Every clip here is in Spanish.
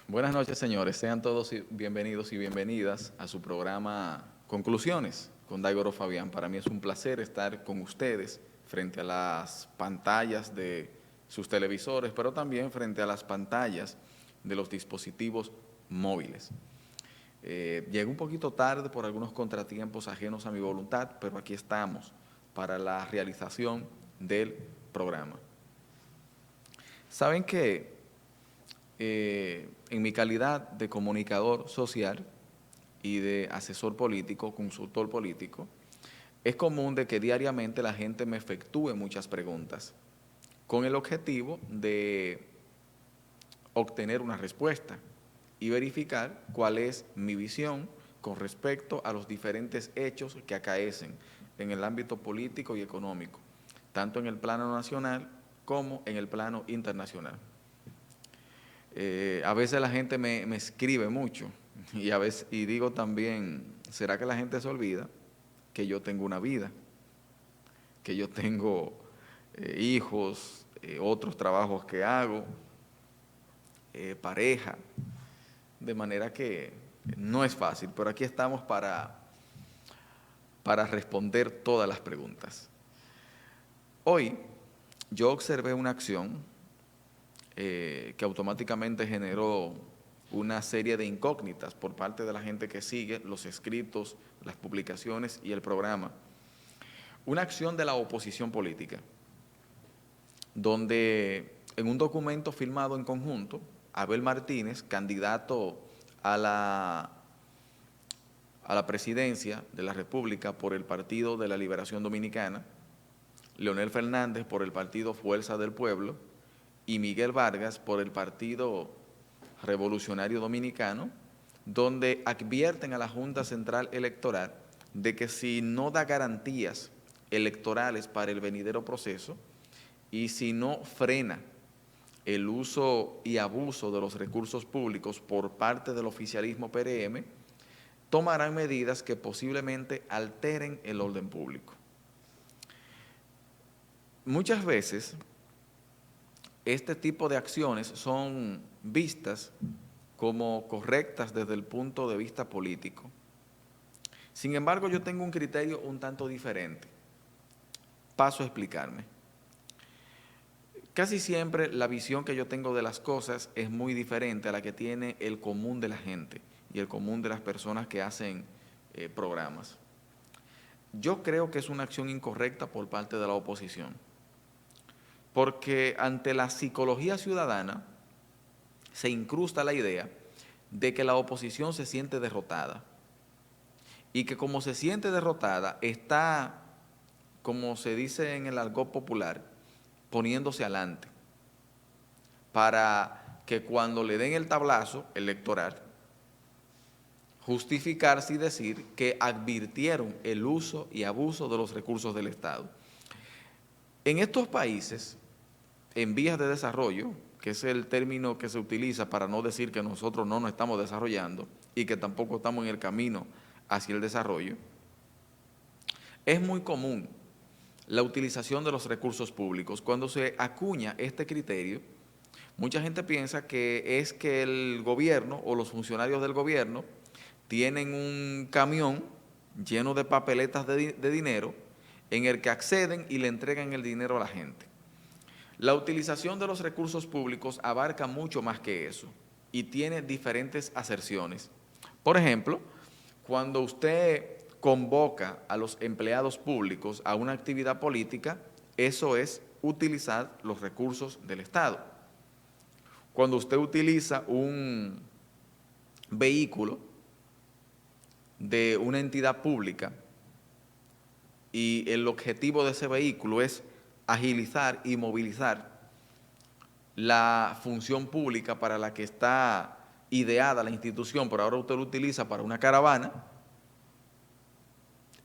Buenas noches, señores. Sean todos bienvenidos y bienvenidas a su programa Conclusiones con Daigoro Fabián. Para mí es un placer estar con ustedes frente a las pantallas de sus televisores, pero también frente a las pantallas de los dispositivos móviles. Llegué un poquito tarde por algunos contratiempos ajenos a mi voluntad, pero aquí estamos para la realización del programa. Saben que en mi calidad de comunicador social y de asesor político, consultor político, es común de que diariamente la gente me efectúe muchas preguntas con el objetivo de obtener una respuesta y verificar cuál es mi visión con respecto a los diferentes hechos que acaecen en el ámbito político y económico, tanto en el plano nacional como en el plano internacional. A veces la gente me escribe mucho y digo también, ¿será que la gente se olvida que yo tengo una vida, que yo tengo hijos, otros trabajos que hago, pareja? De manera que no es fácil, pero aquí estamos para responder todas las preguntas. Hoy yo observé una acción que automáticamente generó una serie de incógnitas por parte de la gente que sigue los escritos, las publicaciones y el programa. Una acción de la oposición política, donde en un documento firmado en conjunto, Abel Martínez, candidato a la presidencia de la República por el Partido de la Liberación Dominicana, Leonel Fernández por el Partido Fuerza del Pueblo y Miguel Vargas por el Partido Revolucionario Dominicano, donde advierten a la Junta Central Electoral de que si no da garantías electorales para el venidero proceso y si no frena el uso y abuso de los recursos públicos por parte del oficialismo PRM, tomarán medidas que posiblemente alteren el orden público. Muchas veces este tipo de acciones son vistas como correctas desde el punto de vista político. Sin embargo, yo tengo un criterio un tanto diferente. Paso a explicarme. Casi siempre la visión que yo tengo de las cosas es muy diferente a la que tiene el común de la gente y el común de las personas que hacen programas. Yo creo que es una acción incorrecta por parte de la oposición, porque ante la psicología ciudadana se incrusta la idea de que la oposición se siente derrotada y que como se siente derrotada está, como se dice en el argot popular, poniéndose adelante para que cuando le den el tablazo electoral justificarse y decir que advirtieron el uso y abuso de los recursos del Estado. En estos países en vías de desarrollo, que es el término que se utiliza para no decir que nosotros no nos estamos desarrollando y que tampoco estamos en el camino hacia el desarrollo, es muy común la utilización de los recursos públicos. Cuando se acuña este criterio, mucha gente piensa que es que el gobierno o los funcionarios del gobierno tienen un camión lleno de papeletas de dinero en el que acceden y le entregan el dinero a la gente. La utilización de los recursos públicos abarca mucho más que eso y tiene diferentes aserciones. Por ejemplo, cuando usted convoca a los empleados públicos a una actividad política, eso es utilizar los recursos del Estado. Cuando usted utiliza un vehículo de una entidad pública y el objetivo de ese vehículo es agilizar y movilizar la función pública para la que está ideada la institución, pero ahora usted lo utiliza para una caravana,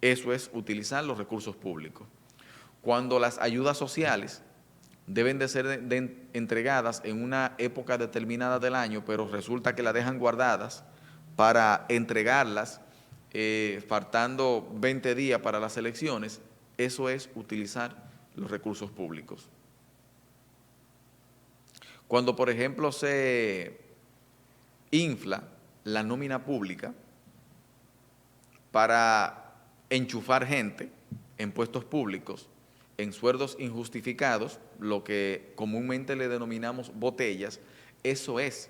eso es utilizar los recursos públicos. Cuando las ayudas sociales deben de ser entregadas en una época determinada del año, pero resulta que las dejan guardadas para entregarlas faltando 20 días para las elecciones, eso es utilizar los recursos públicos. Cuando, por ejemplo, se infla la nómina pública para enchufar gente en puestos públicos, en sueldos injustificados, lo que comúnmente le denominamos botellas. Eso es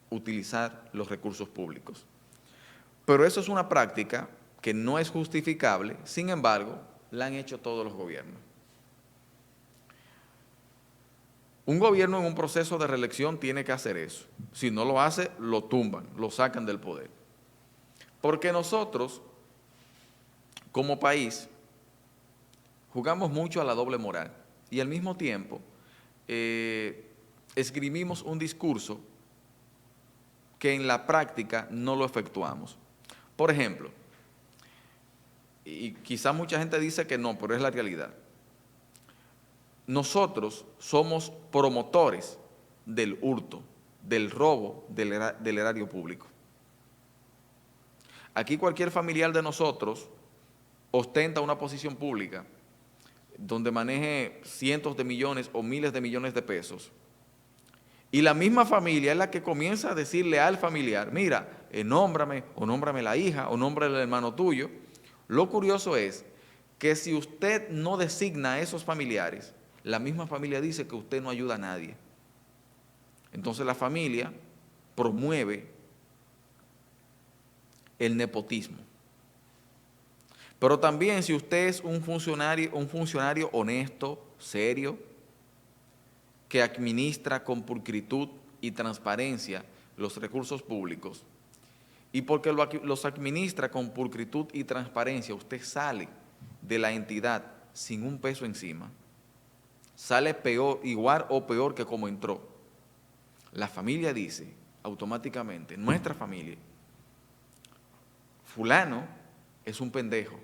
utilizar los recursos públicos. Pero eso es una práctica que no es justificable, sin embargo, la han hecho todos los gobiernos. Un gobierno en un proceso de reelección tiene que hacer eso. Si no lo hace, lo tumban, lo sacan del poder. Porque nosotros, como país, jugamos mucho a la doble moral y al mismo tiempo esgrimimos un discurso que en la práctica no lo efectuamos. Por ejemplo, y quizá mucha gente dice que no, pero es la realidad. Nosotros somos promotores del hurto, del robo del erario público. Aquí cualquier familiar de nosotros ostenta una posición pública donde maneje cientos de millones o miles de millones de pesos. Y la misma familia es la que comienza a decirle al familiar, mira, nómbrame, o nómbrame la hija, o nómbrame el hermano tuyo. Lo curioso es que si usted no designa a esos familiares, la misma familia dice que usted no ayuda a nadie. Entonces la familia promueve el nepotismo. Pero también si usted es un funcionario honesto, serio, que administra con pulcritud y transparencia los recursos públicos, y porque los administra con pulcritud y transparencia, usted sale de la entidad sin un peso encima, sale peor, igual o peor que como entró. La familia dice automáticamente, nuestra familia, fulano es un pendejo,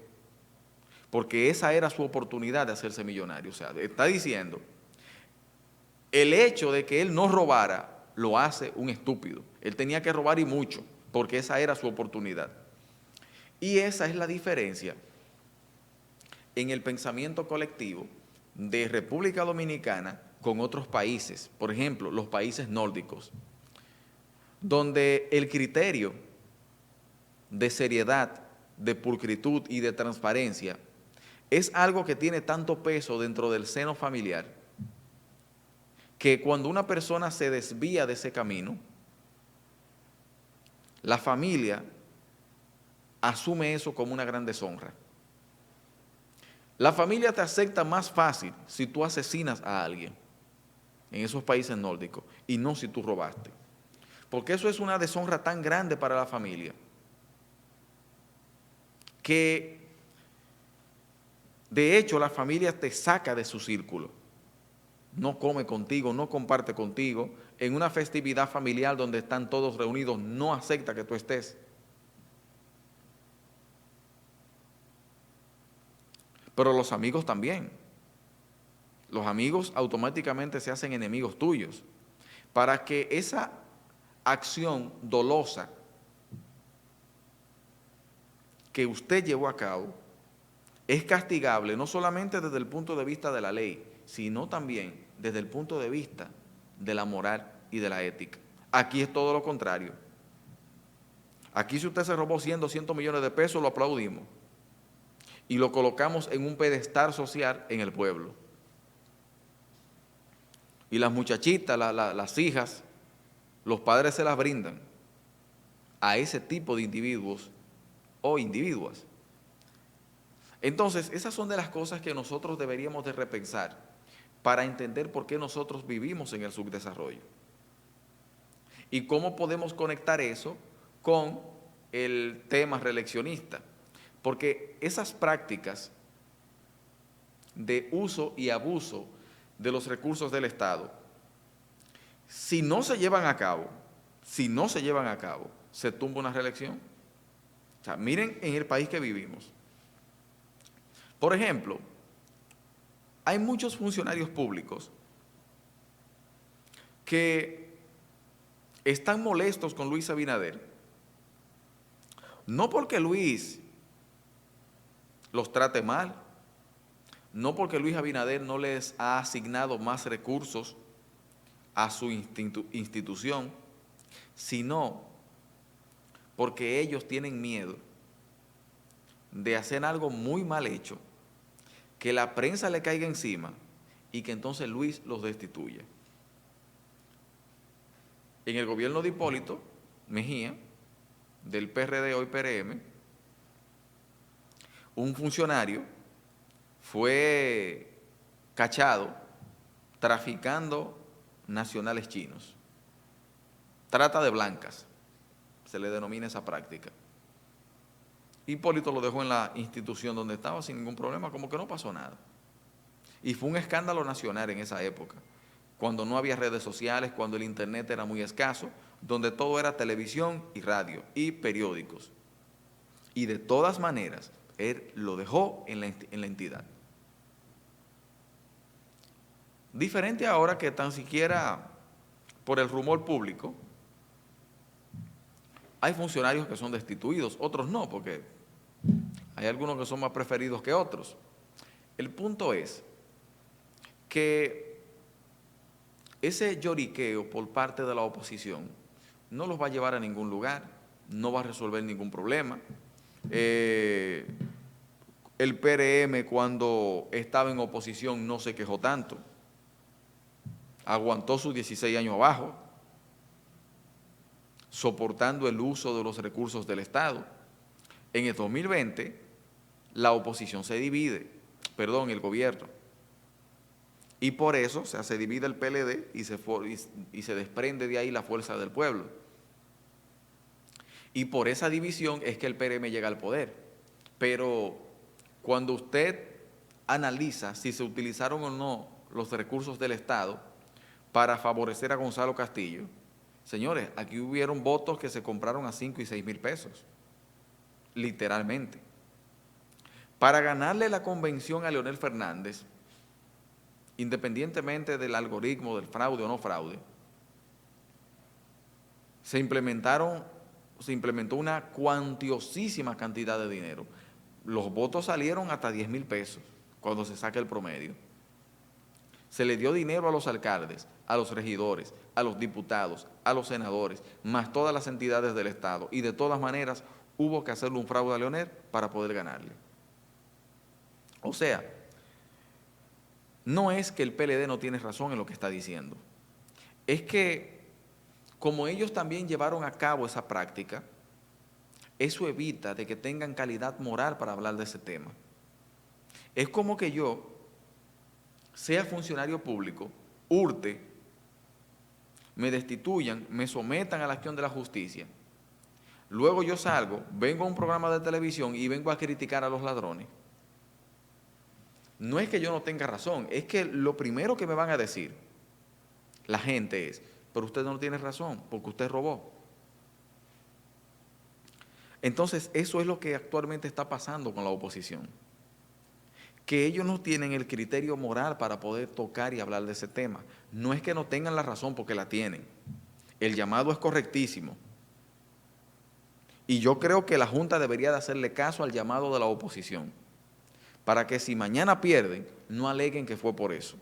porque esa era su oportunidad de hacerse millonario. O sea, está diciendo, el hecho de que él no robara lo hace un estúpido. Él tenía que robar y mucho, porque esa era su oportunidad. Y esa es la diferencia en el pensamiento colectivo de República Dominicana con otros países, por ejemplo, los países nórdicos, donde el criterio de seriedad, de pulcritud y de transparencia es algo que tiene tanto peso dentro del seno familiar que cuando una persona se desvía de ese camino, la familia asume eso como una gran deshonra. La familia te acepta más fácil si tú asesinas a alguien en esos países nórdicos y no si tú robaste. Porque eso es una deshonra tan grande para la familia que de hecho la familia te saca de su círculo. No come contigo, no comparte contigo. En una festividad familiar donde están todos reunidos, no acepta que tú estés. Pero los amigos también. Los amigos automáticamente se hacen enemigos tuyos. Para que esa acción dolosa que usted llevó a cabo es castigable no solamente desde el punto de vista de la ley, sino también desde el punto de vista de la moral y de la ética. Aquí es todo lo contrario. Aquí si usted se robó 100, 200 millones de pesos, lo aplaudimos y lo colocamos en un pedestal social en el pueblo. Y las muchachitas, las hijas, los padres se las brindan a ese tipo de individuos o individuas. Entonces, esas son de las cosas que nosotros deberíamos de repensar para entender por qué nosotros vivimos en el subdesarrollo. Y cómo podemos conectar eso con el tema reeleccionista. Porque esas prácticas de uso y abuso de los recursos del Estado, si no se llevan a cabo, se tumba una reelección. O sea, miren en el país que vivimos. Por ejemplo, hay muchos funcionarios públicos que están molestos con Luis Abinader, no porque Luis los trate mal, no porque Luis Abinader no les ha asignado más recursos a su institución, sino porque ellos tienen miedo de hacer algo muy mal hecho, que la prensa le caiga encima y que entonces Luis los destituya. En el gobierno de Hipólito Mejía, del PRD, hoy PRM, un funcionario fue cachado traficando nacionales chinos. Trata de blancas, se le denomina esa práctica. Hipólito lo dejó en la institución donde estaba sin ningún problema, como que no pasó nada. Y fue un escándalo nacional en esa época, cuando no había redes sociales, cuando el internet era muy escaso, donde todo era televisión y radio y periódicos. Y de todas maneras, él lo dejó en la entidad. Diferente ahora que tan siquiera por el rumor público, hay funcionarios que son destituidos, otros no, porque hay algunos que son más preferidos que otros. El punto es que ese lloriqueo por parte de la oposición no los va a llevar a ningún lugar, no va a resolver ningún problema. El PRM cuando estaba en oposición no se quejó tanto, aguantó sus 16 años abajo, soportando el uso de los recursos del Estado. En el 2020, la oposición se divide, el gobierno. Y por eso se divide el PLD y se desprende de ahí la fuerza del pueblo. Y por esa división es que el PRM llega al poder. Pero cuando usted analiza si se utilizaron o no los recursos del Estado para favorecer a Gonzalo Castillo, señores, aquí hubieron votos que se compraron a 5 y 6 mil pesos, literalmente. Para ganarle la convención a Leonel Fernández, independientemente del algoritmo, del fraude o no fraude, se implementó una cuantiosísima cantidad de dinero. Los votos salieron hasta 10 mil pesos cuando se saca el promedio. Se le dio dinero a los alcaldes, a los regidores, a los diputados, a los senadores, más todas las entidades del Estado. Y de todas maneras hubo que hacerle un fraude a Leonel para poder ganarle. O sea, no es que el PLD no tiene razón en lo que está diciendo. Es que como ellos también llevaron a cabo esa práctica, eso evita de que tengan calidad moral para hablar de ese tema. Es como que yo sea funcionario público, hurte, me destituyan, me sometan a la acción de la justicia. Luego yo salgo, vengo a un programa de televisión y vengo a criticar a los ladrones. No es que yo no tenga razón, es que lo primero que me van a decir la gente es, pero usted no tiene razón, porque usted robó. Entonces, eso es lo que actualmente está pasando con la oposición. Que ellos no tienen el criterio moral para poder tocar y hablar de ese tema. No es que no tengan la razón, porque la tienen. El llamado es correctísimo. Y yo creo que la Junta debería de hacerle caso al llamado de la oposición, para que si mañana pierden, no aleguen que fue por eso.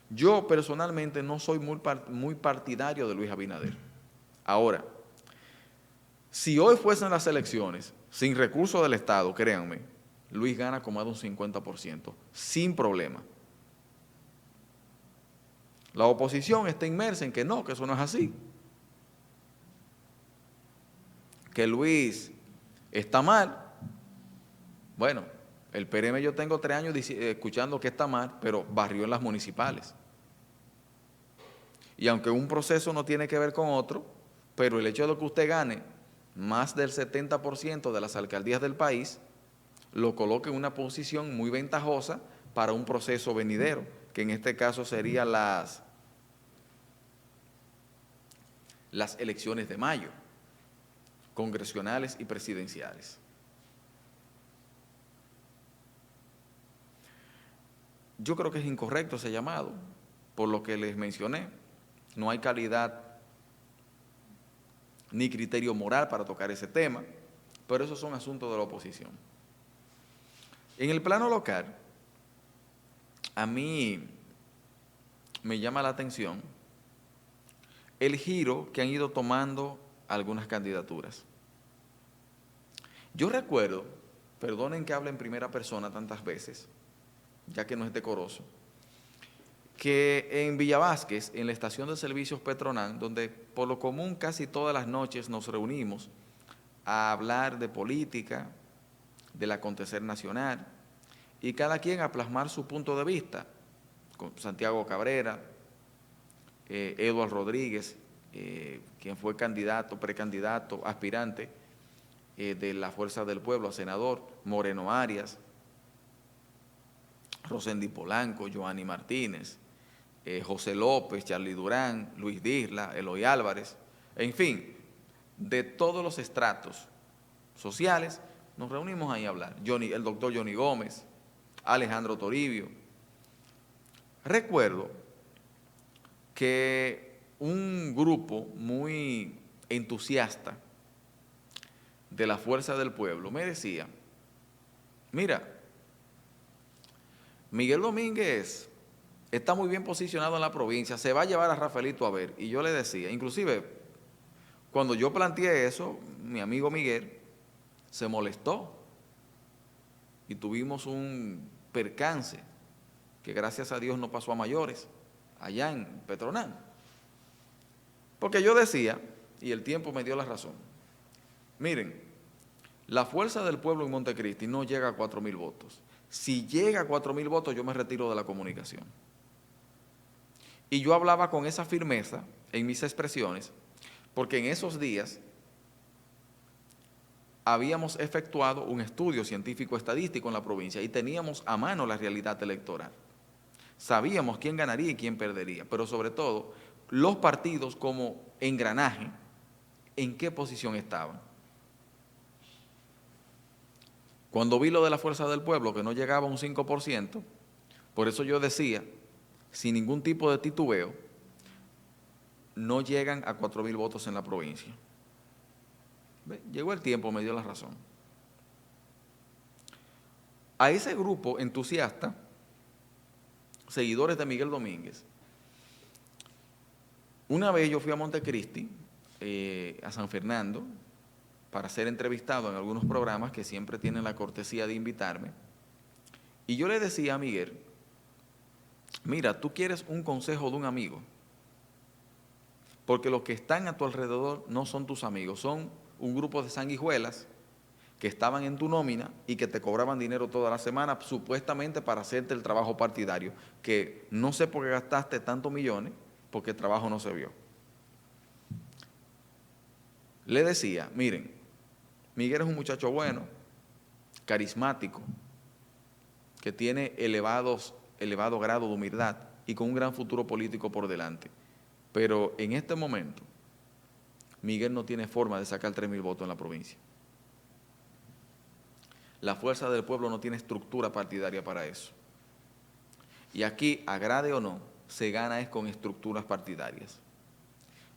Yo personalmente no soy muy partidario de Luis Abinader. Ahora, si hoy fuesen las elecciones sin recursos del Estado, créanme, Luis gana como de un 50%, sin problema. La oposición está inmersa en que no, que eso no es así. Que Luis está mal. Bueno, el PRM yo tengo 3 años escuchando que está mal, pero barrió en las municipales. Y aunque un proceso no tiene que ver con otro, pero el hecho de que usted gane más del 70% de las alcaldías del país, lo coloca en una posición muy ventajosa para un proceso venidero, que en este caso serían las elecciones de mayo, congresionales y presidenciales. Yo creo que es incorrecto ese llamado, por lo que les mencioné. No hay calidad ni criterio moral para tocar ese tema, pero esos son asuntos de la oposición. En el plano local, a mí me llama la atención el giro que han ido tomando algunas candidaturas. Yo recuerdo, perdonen que hable en primera persona tantas veces, ya que no es decoroso, que en Villa Vázquez, en la estación de servicios Petronam, donde por lo común casi todas las noches nos reunimos a hablar de política, del acontecer nacional, y cada quien a plasmar su punto de vista, con Santiago Cabrera, Eduardo Rodríguez, quien fue candidato, precandidato, aspirante de la Fuerza del Pueblo a senador, Moreno Arias, Rosendi Polanco, Joanny Martínez, José López, Charlie Durán, Luis Disla, Eloy Álvarez, en fin, de todos los estratos sociales, nos reunimos ahí a hablar. El doctor Johnny Gómez, Alejandro Toribio. Recuerdo que un grupo muy entusiasta de la Fuerza del Pueblo me decía, mira, Miguel Domínguez está muy bien posicionado en la provincia, se va a llevar a Rafaelito a ver. Y yo le decía, inclusive, cuando yo planteé eso, mi amigo Miguel se molestó y tuvimos un percance que gracias a Dios no pasó a mayores allá en Petronam. Porque yo decía, y el tiempo me dio la razón, miren, la Fuerza del Pueblo en Montecristi no llega a 4,000 votos. Si llega a 4,000 votos, yo me retiro de la comunicación. Y yo hablaba con esa firmeza en mis expresiones, porque en esos días habíamos efectuado un estudio científico-estadístico en la provincia y teníamos a mano la realidad electoral. Sabíamos quién ganaría y quién perdería, pero sobre todo los partidos como engranaje, en qué posición estaban. Cuando vi lo de la Fuerza del Pueblo, que no llegaba a un 5%, por eso yo decía, sin ningún tipo de titubeo, no llegan a 4,000 votos en la provincia. Llegó el tiempo, me dio la razón. A ese grupo entusiasta, seguidores de Miguel Domínguez, una vez yo fui a Montecristi, a San Fernando, para ser entrevistado en algunos programas que siempre tienen la cortesía de invitarme, y yo le decía a Miguel, mira, tú quieres un consejo de un amigo, porque los que están a tu alrededor no son tus amigos, son un grupo de sanguijuelas que estaban en tu nómina y que te cobraban dinero toda la semana, supuestamente para hacerte el trabajo partidario, que no sé por qué gastaste tantos millones, porque el trabajo no se vio. Le decía, miren, Miguel es un muchacho bueno, carismático, que tiene elevado grado de humildad y con un gran futuro político por delante. Pero en este momento, Miguel no tiene forma de sacar 3,000 votos en la provincia. La Fuerza del Pueblo no tiene estructura partidaria para eso. Y aquí, agrade o no, se gana es con estructuras partidarias.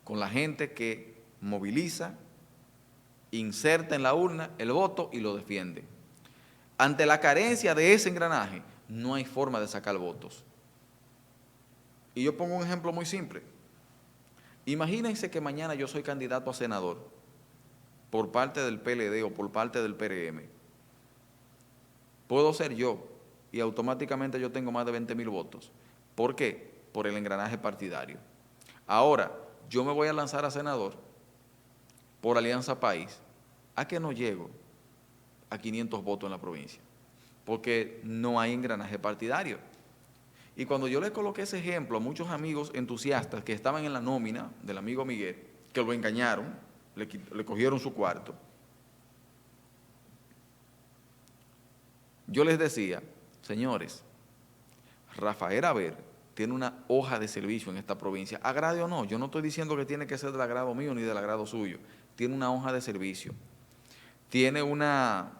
Con la gente que moviliza, inserta en la urna el voto y lo defiende. Ante la carencia de ese engranaje, no hay forma de sacar votos. Y yo pongo un ejemplo muy simple. Imagínense que mañana yo soy candidato a senador por parte del PLD o por parte del PRM. Puedo ser yo y automáticamente yo tengo más de 20,000 votos. ¿Por qué? Por el engranaje partidario. Ahora, yo me voy a lanzar a senador por Alianza País. ¿A qué no llego a 500 votos en la provincia? Porque no hay engranaje partidario. Y cuando yo le coloqué ese ejemplo a muchos amigos entusiastas que estaban en la nómina del amigo Miguel, que lo engañaron, le cogieron su cuarto, yo les decía, señores, Rafael Haber tiene una hoja de servicio en esta provincia, agrade o no, yo no estoy diciendo que tiene que ser del agrado mío ni del agrado suyo, tiene una hoja de servicio, tiene una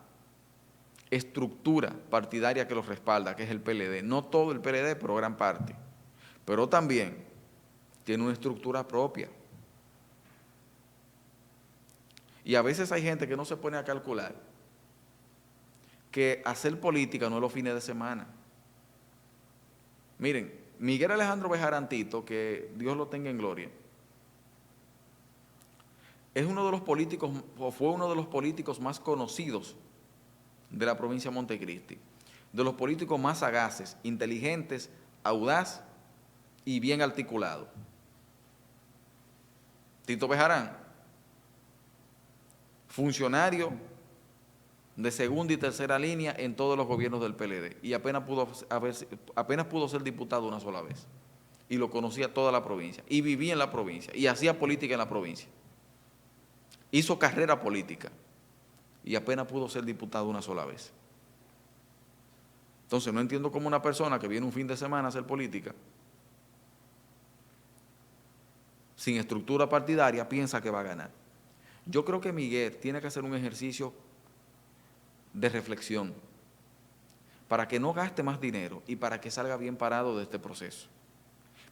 estructura partidaria que los respalda, que es el PLD, no todo el PLD, pero gran parte, pero también tiene una estructura propia. Y a veces hay gente que no se pone a calcular que hacer política no es los fines de semana. Miren, Miguel Alejandro Bejarantito, que Dios lo tenga en gloria, es uno de los políticos, o fue uno de los políticos más conocidos de la provincia de Montecristi, de los políticos más sagaces, inteligentes, audaz y bien articulado. Tito Bejarán, funcionario de segunda y tercera línea en todos los gobiernos del PLD, y apenas pudo ser diputado una sola vez, y lo conocía toda la provincia, y vivía en la provincia, y hacía política en la provincia. Hizo carrera política, y apenas pudo ser diputado una sola vez. Entonces no entiendo cómo una persona que viene un fin de semana a hacer política, sin estructura partidaria, piensa que va a ganar. Yo creo que Miguel tiene que hacer un ejercicio de reflexión para que no gaste más dinero y para que salga bien parado de este proceso.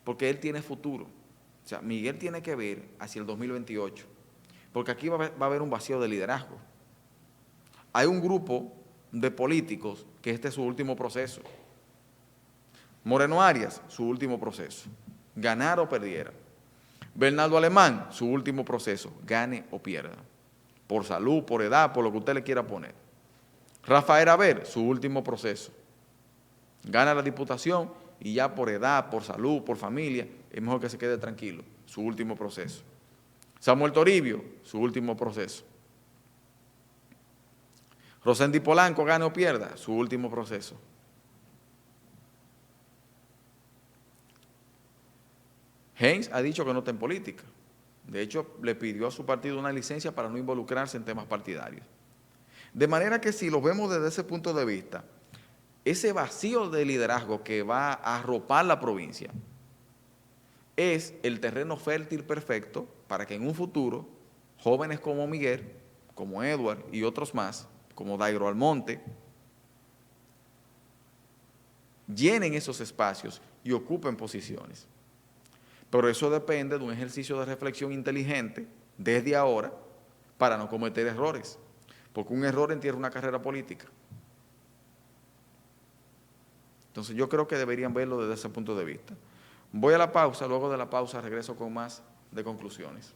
Porque él tiene futuro. O sea, Miguel tiene que ver hacia el 2028, porque aquí va a haber un vacío de liderazgo. Hay un grupo de políticos que este es su último proceso. Moreno Arias, su último proceso. Ganar o perdiera. Bernardo Alemán, su último proceso. Gane o pierda. Por salud, por edad, por lo que usted le quiera poner. Rafael Haber, su último proceso. Gana la diputación y ya por edad, por salud, por familia, es mejor que se quede tranquilo. Su último proceso. Samuel Toribio, su último proceso. Rosendi Polanco, gane o pierda, su último proceso. Heinz ha dicho que no está en política. De hecho, le pidió a su partido una licencia para no involucrarse en temas partidarios. De manera que si lo vemos desde ese punto de vista, ese vacío de liderazgo que va a arropar la provincia es el terreno fértil perfecto para que en un futuro jóvenes como Miguel, como Edward y otros más, como Dairo Almonte, llenen esos espacios y ocupen posiciones. Pero eso depende de un ejercicio de reflexión inteligente desde ahora para no cometer errores, porque un error entierra una carrera política. Entonces yo creo que deberían verlo desde ese punto de vista. Voy a la pausa, luego de la pausa regreso con más de conclusiones.